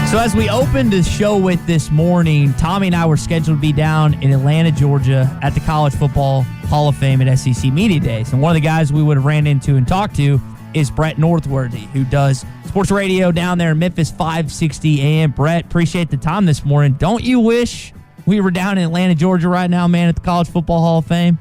So as we opened the show with this morning, Tommy and I were scheduled to be down in Atlanta, Georgia at the College Football Hall of Fame at SEC Media Days. And one of the guys we would have ran into and talked to is Brett Norsworthy, who does sports radio down there in Memphis, 560 AM. Brett, appreciate the time this morning. Don't you wish we were down in Atlanta, Georgia right now, man, at the College Football Hall of Fame?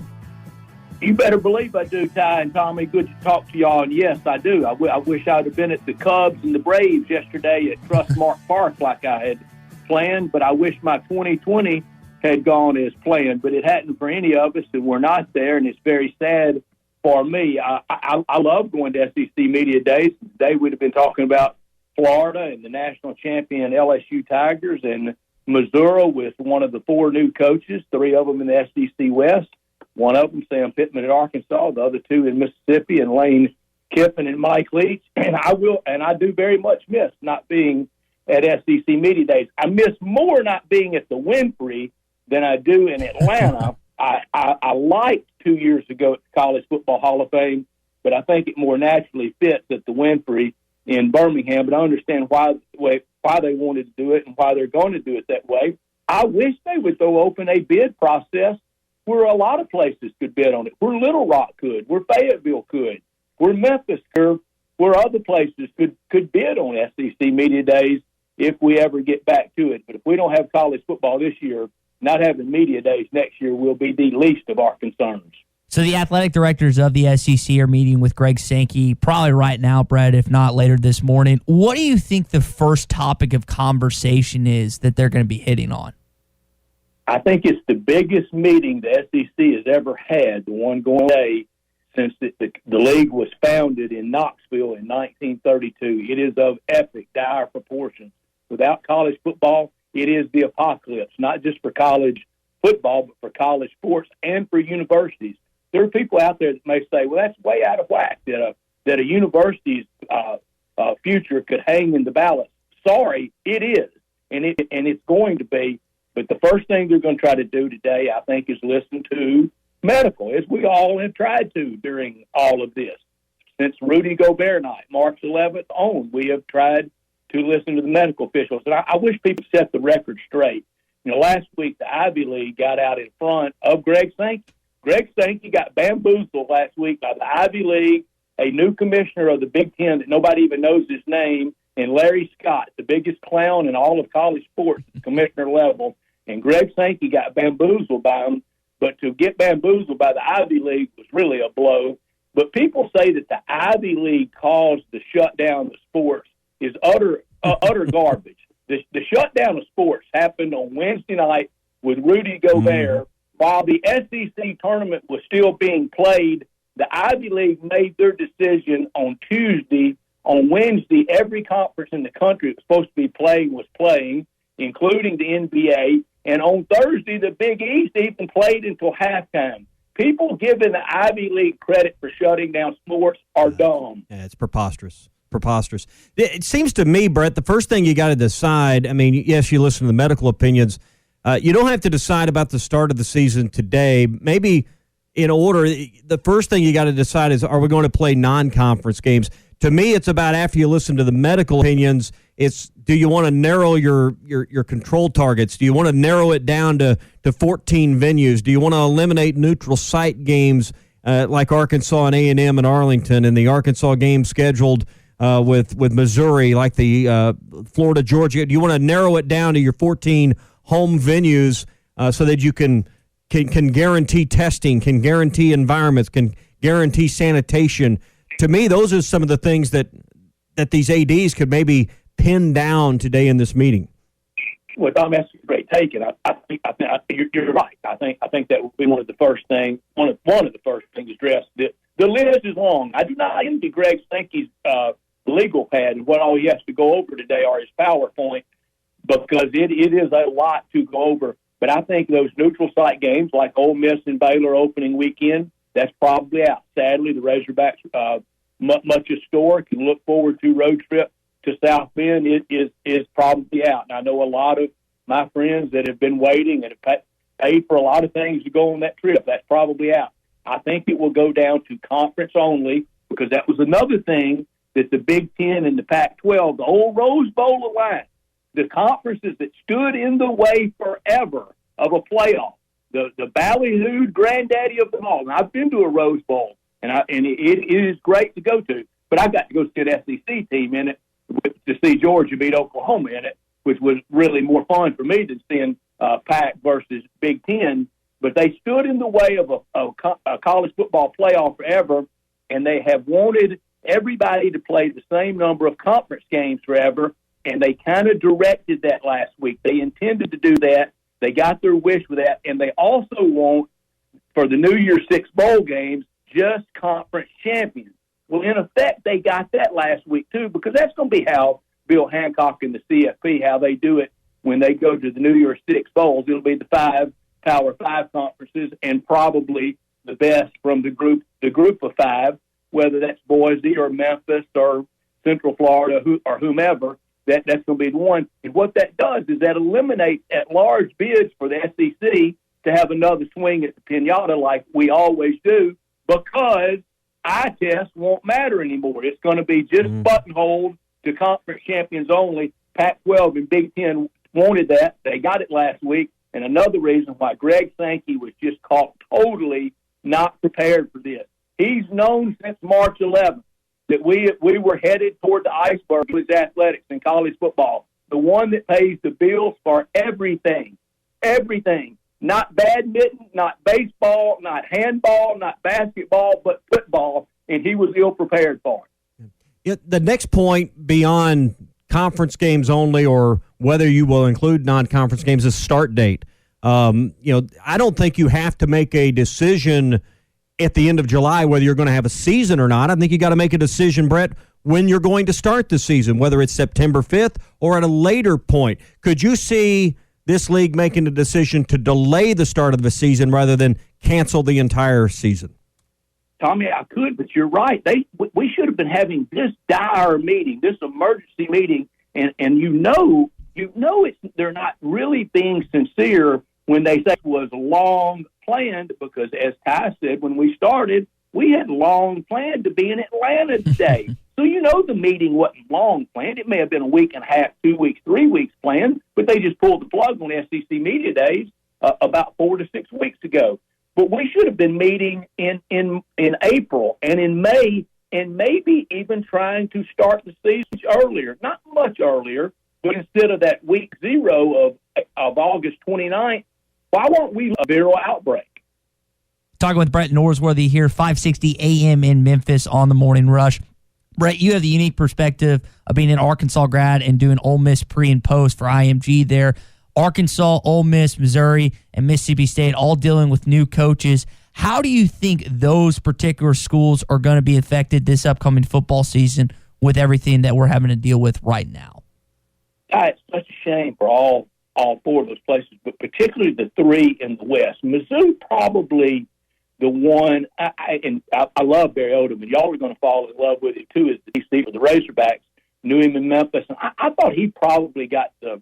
You better believe I do, Ty and Tommy. Good to talk to y'all, and yes, I do. I wish I would have been at the Cubs and the Braves yesterday at Trustmark Park like I had planned, but I wish my 2020 had gone as planned, but it hadn't for any of us, and we're not there, and it's very sad for me. I love going to SEC Media Days. Today we'd have been talking about Florida and the national champion LSU Tigers, and Missouri with one of the four new coaches, three of them in the SEC West. One of them, Sam Pittman at Arkansas, the other two in Mississippi, and Lane Kiffin and Mike Leach. And I do very much miss not being at SEC Media Days. I miss more not being at the Winfrey than I do in Atlanta. I liked 2 years ago at the College Football Hall of Fame, but I think it more naturally fits at the Winfrey in Birmingham. But I understand why they wanted to do it and why they're going to do it that way. I wish they would throw open a bid process where a lot of places could bid on it. Where Little Rock could, where Fayetteville could, where Memphis could, where other places could bid on SEC Media Days if we ever get back to it. But if we don't have college football this year, not having Media Days next year will be the least of our concerns. So the athletic directors of the SEC are meeting with Greg Sankey probably right now, Brett, if not later this morning. What do you think the first topic of conversation is that they're going to be hitting on? I think it's the biggest meeting the SEC has ever had, the one going today, since the league was founded in Knoxville in 1932. It is of epic, dire proportions. Without college football, it is the apocalypse, not just for college football, but for college sports and for universities. There are people out there that may say, well, that's way out of whack, that a university's future could hang in the balance. Sorry, it is, and it's going to be. But the first thing they're going to try to do today, I think, is listen to medical, as we all have tried to during all of this. Since Rudy Gobert night, March 11th on, we have tried to listen to the medical officials. And I wish people set the record straight. You know, last week the Ivy League got out in front of Greg Sankey. Greg Sankey got bamboozled last week by the Ivy League, a new commissioner of the Big Ten that nobody even knows his name, and Larry Scott, the biggest clown in all of college sports at the commissioner level. And Greg Sankey got bamboozled by him, but to get bamboozled by the Ivy League was really a blow. But people say that the Ivy League caused the shutdown of sports is utter garbage. The shutdown of sports happened on Wednesday night with Rudy Gobert. While the SEC tournament was still being played, the Ivy League made their decision on Tuesday. On Wednesday, every conference in the country that was supposed to be playing was playing, including the NBA. And on Thursday, the Big East even played until halftime. People giving the Ivy League credit for shutting down sports are dumb. Yeah, it's preposterous. It seems to me, Brett, the first thing you got to decide, I mean, yes, you listen to the medical opinions. You don't have to decide about the start of the season today. Maybe in order, the first thing you got to decide is, are we going to play non-conference games? To me, it's about after you listen to the medical opinions, it's do you want to narrow your control targets? Do you want to narrow it down to 14 venues? Do you want to eliminate neutral site games like Arkansas and A&M and Arlington, and the Arkansas game scheduled with Missouri, like the Florida, Georgia? Do you want to narrow it down to your 14 home venues so that you can guarantee testing, can guarantee environments, can guarantee sanitation? To me, those are some of the things that these ADs could maybe pin down today in this meeting. Well, Tom, that's a great take, and I think you're right. I think that would be one of the first things addressed. The list is long. I do not envy Greg Sankey's legal pad and what all he has to go over today, or his PowerPoint, because it is a lot to go over. But I think those neutral site games like Ole Miss and Baylor opening weekend, that's probably out. Sadly, the Razorbacks, much a store can look forward to road trip to South Bend is probably out. And I know a lot of my friends that have been waiting and have paid for a lot of things to go on that trip. That's probably out. I think it will go down to conference only, because that was another thing that the Big Ten and the Pac-12, the old Rose Bowl alliance, the conferences that stood in the way forever of a playoff, the ballyhooed granddaddy of them all. And I've been to a Rose Bowl, and it is great to go to, but I got to go see an SEC team in it to see Georgia beat Oklahoma in it, which was really more fun for me than seeing Pac versus Big Ten. But they stood in the way of a college football playoff forever, and they have wanted everybody to play the same number of conference games forever, and they kind of directed that last week. They intended to do that. They got their wish with that, and they also want, for the New Year's Six bowl games, just conference champions. Well, in effect, they got that last week, too, because that's going to be how Bill Hancock and the CFP, how they do it when they go to the New Year's Six bowls. It'll be the Power 5 conferences and probably the best from the group of 5, whether that's Boise or Memphis or Central Florida or whomever. That's going to be the one. And what that does is that eliminates at-large bids for the SEC to have another swing at the pinata like we always do, because eye tests won't matter anymore. It's going to be just buttonholed to conference champions only. Pac-12 and Big Ten wanted that. They got it last week. And another reason why Greg Sankey was just caught totally not prepared for this. He's known since March 11th that we were headed toward the iceberg with athletics in college football, the one that pays the bills for everything. Not badminton, not baseball, not handball, not basketball, but football, and he was ill-prepared for it. The next point beyond conference games only, or whether you will include non-conference games, is start date. I don't think you have to make a decision at the end of July whether you're going to have a season or not. I think you got to make a decision, Brett, when you're going to start the season, whether it's September 5th or at a later point. Could you see this league making a decision to delay the start of the season rather than cancel the entire season? Tommy, I could, but you're right. We should have been having this dire meeting, this emergency meeting, and they're not really being sincere when they say it was long planned, because as Ty said when we started, we had long planned to be in Atlanta today. So the meeting wasn't long planned. It may have been a week and a half, 2 weeks, 3 weeks planned, but they just pulled the plug on SEC Media Days about 4 to 6 weeks ago. But we should have been meeting in April and in May, and maybe even trying to start the season earlier, not much earlier, but instead of that week 0 of August 29th, why weren't we a viral outbreak? Talking with Brett Norsworthy here, 560 AM in Memphis on the Morning Rush. Brett, you have the unique perspective of being an Arkansas grad and doing Ole Miss pre and post for IMG there. Arkansas, Ole Miss, Missouri, and Mississippi State all dealing with new coaches. How do you think those particular schools are going to be affected this upcoming football season with everything that we're having to deal with right now? It's such a shame for all 4 of those places, but particularly the 3 in the West. Mizzou probably the one, I love Barry Odom, and y'all are going to fall in love with it too, is the DC for the Razorbacks. Knew him in Memphis, and I thought he probably got the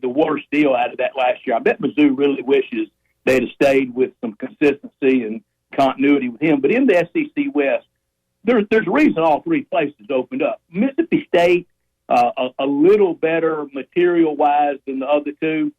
worst deal out of that last year. I bet Mizzou really wishes they'd have stayed with some consistency and continuity with him. But in the SEC West, there's a reason all 3 places opened up. Mississippi State, a little better material-wise than the other 2.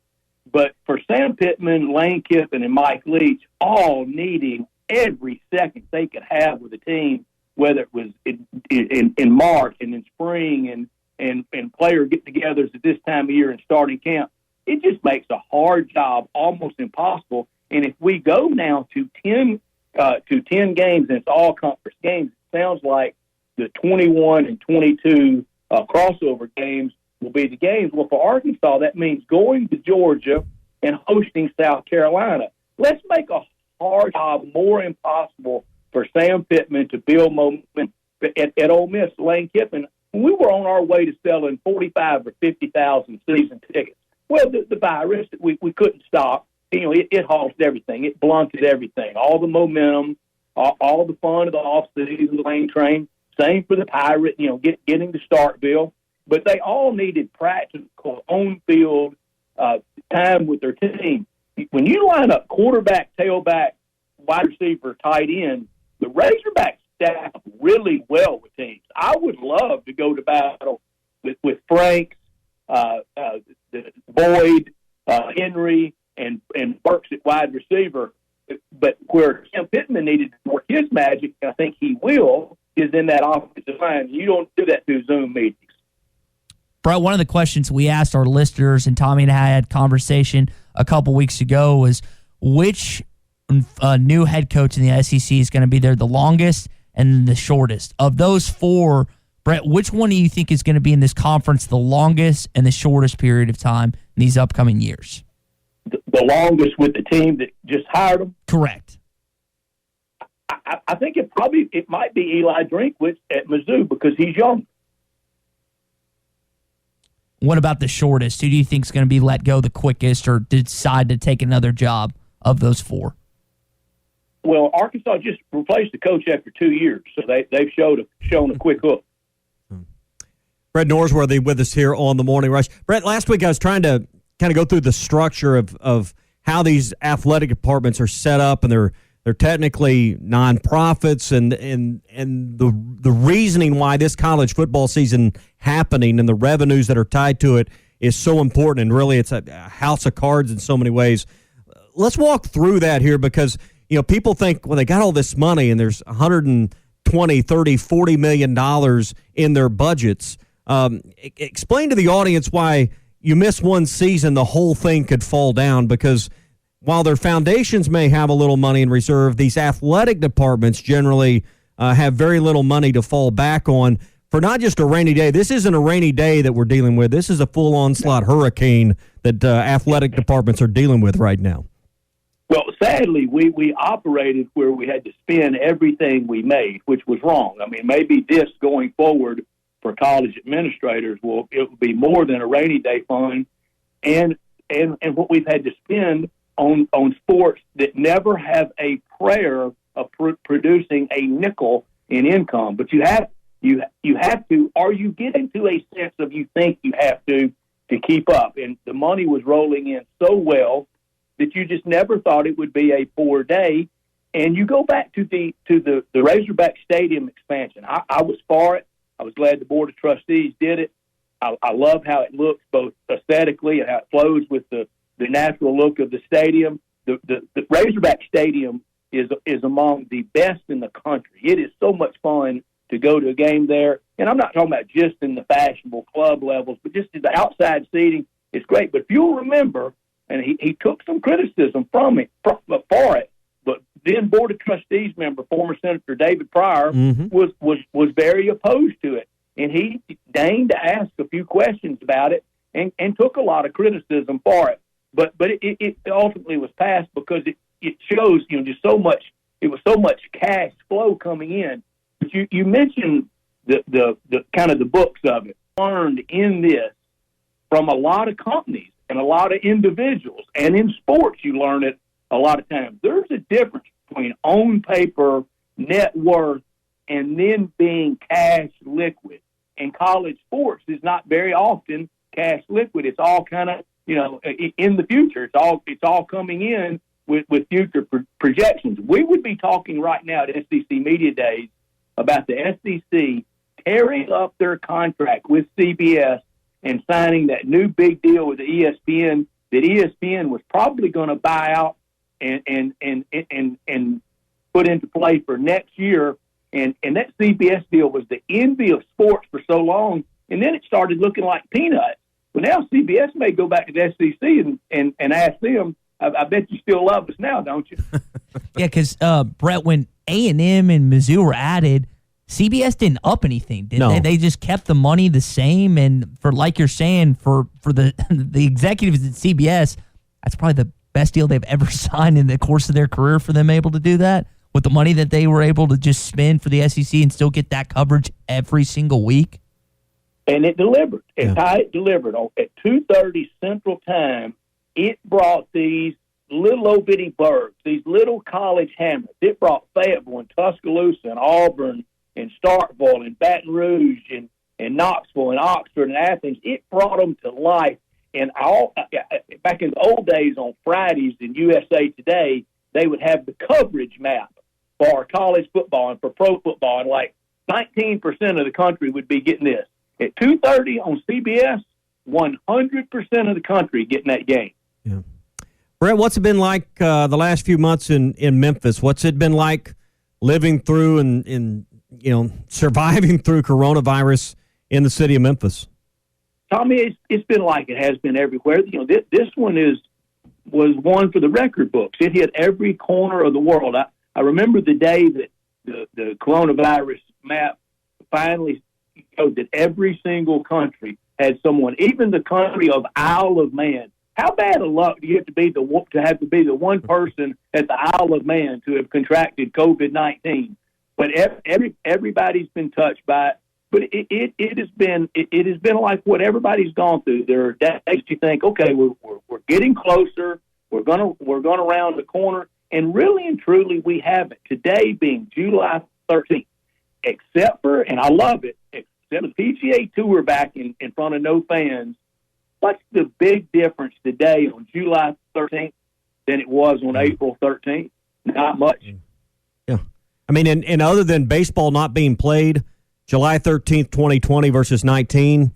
But for Sam Pittman, Lane Kiffin, and Mike Leach, all needing every second they could have with the team, whether it was in March and in spring and player get-togethers at this time of year and starting camp, it just makes a hard job almost impossible. And if we go now to 10 games and it's all conference games, it sounds like the 21 and 22 crossover games will be the games. Well, for Arkansas, that means going to Georgia and hosting South Carolina. Let's make a hard job more impossible for Sam Pittman to build momentum at Ole Miss. Lane Kiffin, we were on our way to selling 45 or 50,000 season tickets. Well, the virus, we couldn't stop. It halted everything. It blunted everything. All the momentum, all the fun of the off-season, the Lane train. Same for the Pirate, getting to Starkville. But they all needed practical, on-field time with their team. When you line up quarterback, tailback, wide receiver, tight end, the Razorbacks staff really well with teams. I would love to go to battle with Franks, Boyd, Henry, and Burks at wide receiver. But where Tim Pittman needed to work his magic, and I think he will, is in that offensive line. You don't do that through Zoom meetings. Brett, one of the questions we asked our listeners, and Tommy and I had conversation a couple weeks ago, was which new head coach in the SEC is going to be there the longest and the shortest. Of those four, Brett, which one do you think is going to be in this conference the longest and the shortest period of time in these upcoming years? The longest with the team that just hired him? Correct. I think it might be Eli Drinkwitz at Mizzou because he's young. What about the shortest? Who do you think is going to be let go the quickest or decide to take another job of those four? Well, Arkansas just replaced the coach after 2 years, so they've shown a quick hook. Brett Norsworthy with us here on the Morning Rush. Brett, last week I was trying to kind of go through the structure of how these athletic departments are set up, and they're technically nonprofits, and the reasoning why this college football season happening and the revenues that are tied to it is so important, and really it's a house of cards in so many ways. Let's walk through that here because people think, well, they got all this money and there's 120, 30, $40 million in their budgets. Explain to the audience why you miss one season, the whole thing could fall down, because while their foundations may have a little money in reserve, these athletic departments generally have very little money to fall back on for not just a rainy day. This isn't a rainy day that we're dealing with. This is a full onslaught hurricane that athletic departments are dealing with right now. Well, sadly, we operated where we had to spend everything we made, which was wrong. I mean, maybe this going forward for college administrators it will be more than a rainy day fund, and what we've had to spend on sports that never have a prayer of producing a nickel in income. But you have to, or you get into a sense of you think you have to keep up, and the money was rolling in so well that you just never thought it would be a poor day. And you go back to the Razorback Stadium expansion. I was for it. I was glad the Board of Trustees did it. I love how it looks both aesthetically and how it flows with the natural look of the stadium. The Razorback Stadium is among the best in the country. It is so much fun to go to a game there. And I'm not talking about just in the fashionable club levels, but just in the outside seating. It's great. But if you'll remember, and he took some criticism for it, but then Board of Trustees member, former Senator David Pryor, was very opposed to it. And he deigned to ask a few questions about it and took a lot of criticism for it. But it ultimately was passed because it shows, just so much, it was so much cash flow coming in. But you mentioned the kind of the books of it. Learned in this from a lot of companies and a lot of individuals. And in sports, you learn it a lot of times. There's a difference between on paper, net worth, and then being cash liquid. And college sports is not very often cash liquid. It's all kind of, in the future. It's all coming in with future projections. We would be talking right now at SEC Media Days about the SEC tearing up their contract with CBS and signing that new big deal with the ESPN that ESPN was probably going to buy out and put into play for next year. And that CBS deal was the envy of sports for so long, and then it started looking like peanuts. Well, now CBS may go back to the SEC and ask them, I bet you still love us now, don't you? Yeah, because, Brett, when A&M and Mizzou were added, CBS didn't up anything, did they? They just kept the money the same, and for, like you're saying, for the executives at CBS, that's probably the best deal they've ever signed in the course of their career for them able to do that, with the money that they were able to just spend for the SEC and still get that coverage every single week. And it delivered. And it delivered. At 2:30 Central Time, it brought these little old bitty burgs, these little college hamlets. It brought Fayetteville and Tuscaloosa and Auburn and Starkville and Baton Rouge and Knoxville and Oxford and Athens. It brought them to life. And back in the old days on Fridays in USA Today, they would have the coverage map for college football and for pro football, and like 19% of the country would be getting this. At 2:30 on CBS, 100% of the country getting that game. Yeah. Brett, what's it been like the last few months in Memphis? What's it been like living through and surviving through coronavirus in the city of Memphis? Tommy, it's been like it has been everywhere. This one was one for the record books. It hit every corner of the world. I remember the day that the coronavirus map finally showed that every single country had someone, even the country of Isle of Man. How bad of luck do you have to be to have to be the one person at the Isle of Man to have contracted COVID-19? But everybody's been touched by it. But it has been like what everybody's gone through. There are days you think, okay, we're getting closer. We're gonna round the corner, and really and truly we haven't. Today being July 13th, except for, and I love it, except the PGA Tour back in front of no fans. What's the big difference today on July 13th than it was on April 13th? Not much. Yeah, I mean, and other than baseball not being played, July 13th, 2020 versus 19,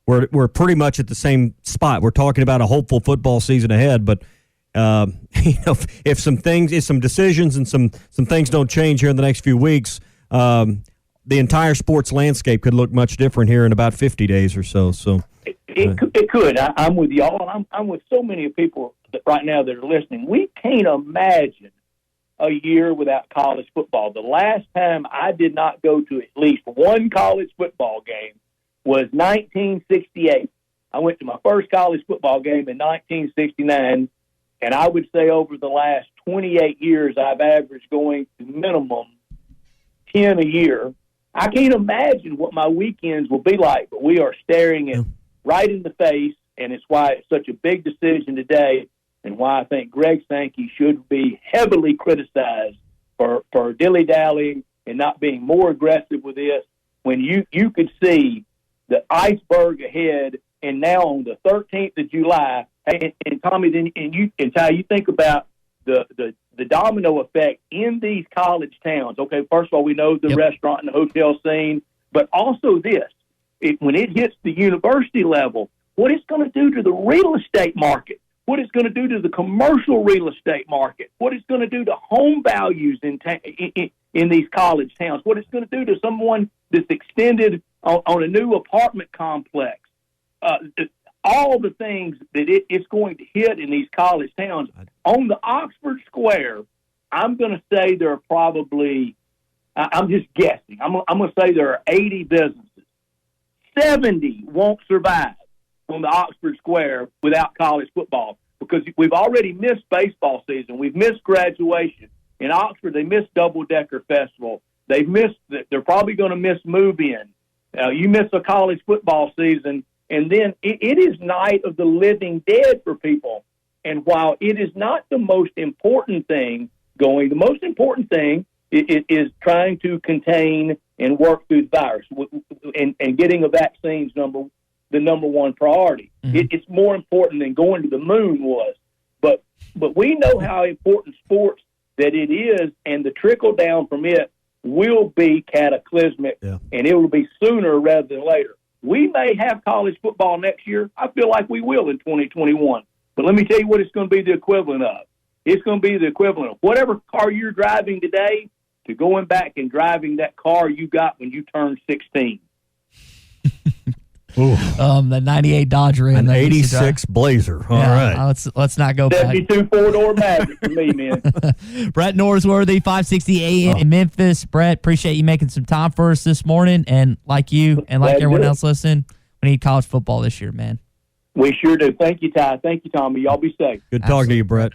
we're pretty much at the same spot. We're talking about a hopeful football season ahead, but if some decisions and some things don't change here in the next few weeks, the entire sports landscape could look much different here in about 50 days or so. So it could. I'm with y'all, and I'm with so many people right now that are listening. We can't imagine a year without college football. The last time I did not go to at least one college football game was 1968. I went to my first college football game in 1969, and I would say over the last 28 years, I've averaged going to minimum 10 a year. I can't imagine what my weekends will be like, but we are staring it right in the face, and it's why it's such a big decision today, and why I think Greg Sankey should be heavily criticized for dilly-dallying and not being more aggressive with this when you could see the iceberg ahead. And now on the 13th of July, and Tommy, and Ty, you think about the domino effect in these college towns. Okay, first of all, we know the restaurant and the hotel scene, but also this. When it hits the university level, what it's going to do to the real estate market, what it's going to do to the commercial real estate market, what it's going to do to home values in these college towns, what it's going to do to someone that's extended on a new apartment complex, all the things that it's going to hit in these college towns. On the Oxford Square, I'm going to say there are probably, I'm just guessing, I'm going to say there are 80 businesses. 70 won't survive on the Oxford Square without college football, because we've already missed baseball season. We've missed graduation. In Oxford, they missed Double-Decker Festival. They're probably going to miss move-in. You miss a college football season, and then it is Night of the Living Dead for people. And while it is not the most important thing going, the most important thing is trying to contain and work through the virus, and getting a vaccine is the number one priority. Mm-hmm. It's more important than going to the moon was. But we know how important sports that it is, and the trickle down from it will be cataclysmic, and it will be sooner rather than later. We may have college football next year. I feel like we will in 2021. But let me tell you what it's going to be the equivalent of. It's going to be the equivalent of whatever car you're driving today to going back and driving that car you got when you turned 16. The 98 Dodge Ram. An 86 Blazer. All right. Let's not go back. 72 four-door Maverick for me, man. Brett Norsworthy, 560 AM in Memphis. Brett, appreciate you making some time for us this morning. And like you and like everyone else listening, we need college football this year, man. We sure do. Thank you, Ty. Thank you, Tommy. Y'all be safe. Good talking to you, Brett.